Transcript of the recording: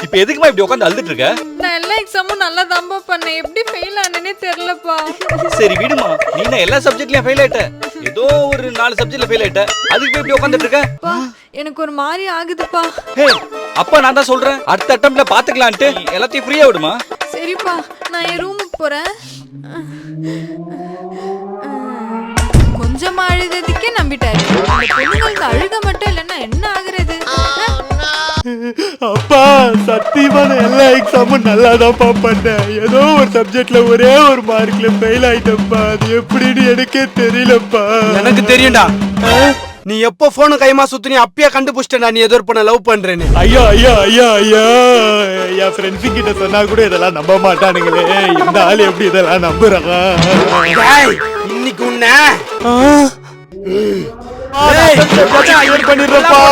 இப்ப எதுக்குமா இப்படி உட்காந்து அழுதுட்டு இருக்க? நான் எல்லா எக்ஸாமும் நல்லா தான்பா பண்ணேன், எப்படி ஃபெயில் ஆனேனே தெரியலப்பா. சரி விடுமா, நீ என்ன எல்லா சப்ஜெக்ட்லயும் ஃபெயில் ஆயிட்ட, ஏதோ ஒரு 4 சப்ஜெக்ட்ல ஃபெயில் ஆயிட்ட, அதுக்கு போய் இப்படி உட்காந்துட்டு இருக்க? பா எனக்கு ஒரு மாதிரி ஆகுதுப்பா. ஹே அப்பா நான் தான் சொல்றேன், அடுத்த அட்டம்ப்ட்ல பாத்துக்கலான்ட்டு எல்லாத்தையும் ஃப்ரீயா விடுமா. சரிப்பா, நான் என் ரூமுக்கு போறேன். கொஞ்சமா அழுததுக்கே நம்பிட்டாரு. அந்த பொண்ணுங்களுக்கு அழுக மட்டும் இல்லைன்னா என்ன ஆகுறது? அப்பா சத்தியமா நான் எல்லா எக்ஸாமும் நல்லா தான்ப்பா பண்ணேன். ஏதோ ஒரு சப்ஜெக்ட்ல ஒரே ஒரு மார்க்ல ஃபெயில் ஆயிட்டப்பா. அது எப்படின்னு எனக்கே தெரியலப்பா. எனக்கு தெரியும்டா. நீ எப்போ போனு கைமா சுத்தி அப்பயே கண்டுபிடிச்சிட்டா நீ ஏதோ ஒரு பொண்ணை லவ் பண்றேன்னு. ஐயா ஐயா ஐயா ஐயா, என் ஃப்ரெண்ட்ஸு கிட்ட சொன்னா கூட இதெல்லாம் நம்ப மாட்டானுங்களே. இந்த ஆள் எப்படி இதெல்லாம் நம்புறாங்க? இன்னைக்கு உன்ன பண்ணிடுறப்பா.